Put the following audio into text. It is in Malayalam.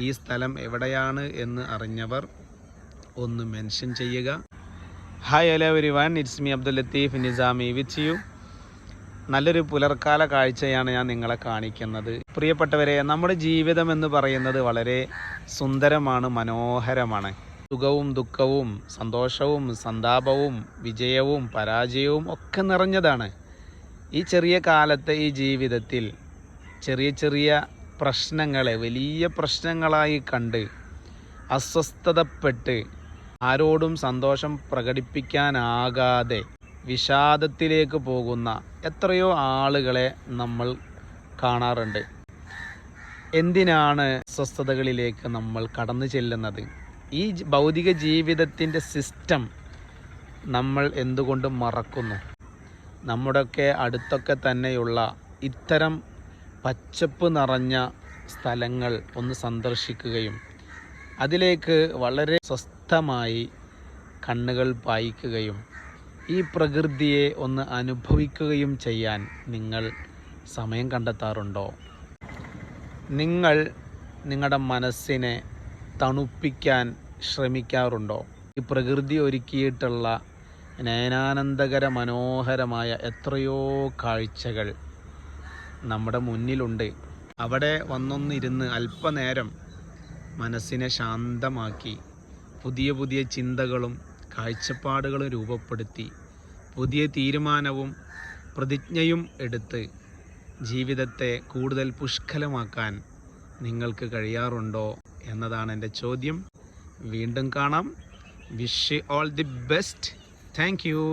ഈ സ്ഥലം എവിടെയാണ് എന്ന് അറിഞ്ഞവർ ഒന്ന് മെൻഷൻ ചെയ്യുക. Hi hello everyone, it's me Abdul Latheef Nizami with you. നല്ലൊരു പുലർക്കാല കാഴ്ചയാണ് ഞാൻ നിങ്ങളെ കാണിക്കുന്നത്. പ്രിയപ്പെട്ടവരെ, നമ്മുടെ ജീവിതം എന്ന് പറയുന്നത് വളരെ സുന്ദരമാണ്, മനോഹരമാണ്. സുഖവും ദുഃഖവും സന്തോഷവും സന്താപവും വിജയവും പരാജയവും ഒക്കെ നിറഞ്ഞതാണ്. ഈ ചെറിയ കാലത്തെ ഈ ജീവിതത്തിൽ ചെറിയ ചെറിയ പ്രശ്നങ്ങളെ വലിയ പ്രശ്നങ്ങളായി കണ്ട് അസ്വസ്ഥതപ്പെട്ട് ആരോടും സന്തോഷം പ്രകടിപ്പിക്കാനാകാതെ വിഷാദത്തിലേക്ക് പോകുന്ന എത്രയോ ആളുകളെ നമ്മൾ കാണാറുണ്ട്. എന്തിനാണ് അസ്വസ്ഥതകളിലേക്ക് നമ്മൾ കടന്നു ചെല്ലുന്നത്? ഈ ഭൗതിക ജീവിതത്തിൻ്റെ സിസ്റ്റം നമ്മൾ എന്തുകൊണ്ട് മറക്കുന്നു? നമ്മുടെയൊക്കെ അടുത്തൊക്കെ തന്നെയുള്ള ഇത്തരം പച്ചപ്പ് നിറഞ്ഞ സ്ഥലങ്ങൾ ഒന്ന് സന്ദർശിക്കുകയും അതിലേക്ക് വളരെ സ്വസ്ഥമായി കണ്ണുകൾ പായിക്കുകയും ഈ പ്രകൃതിയെ ഒന്ന് അനുഭവിക്കുകയും ചെയ്യാൻ നിങ്ങൾ സമയം കണ്ടെത്താറുണ്ടോ? നിങ്ങൾ നിങ്ങളുടെ മനസ്സിനെ തണുപ്പിക്കാൻ ശ്രമിക്കാറുണ്ടോ? ഈ പ്രകൃതി ഒരുക്കിയിട്ടുള്ള നയനാനന്ദകര മനോഹരമായ എത്രയോ കാഴ്ചകൾ നമ്മുടെ മുന്നിലുണ്ട്. അവിടെ വന്നൊന്നിരുന്ന് അല്പനേരം മനസ്സിനെ ശാന്തമാക്കി പുതിയ പുതിയ ചിന്തകളും കാഴ്ചപ്പാടുകളും രൂപപ്പെടുത്തി പുതിയ തീരുമാനവും പ്രതിജ്ഞയും എടുത്ത് ജീവിതത്തെ കൂടുതൽ പുഷ്കലമാക്കാൻ നിങ്ങൾക്ക് കഴിയാറുണ്ടോ എന്നതാണ് എൻ്റെ ചോദ്യം. വീണ്ടും കാണാം. Wish all the best. Thank you.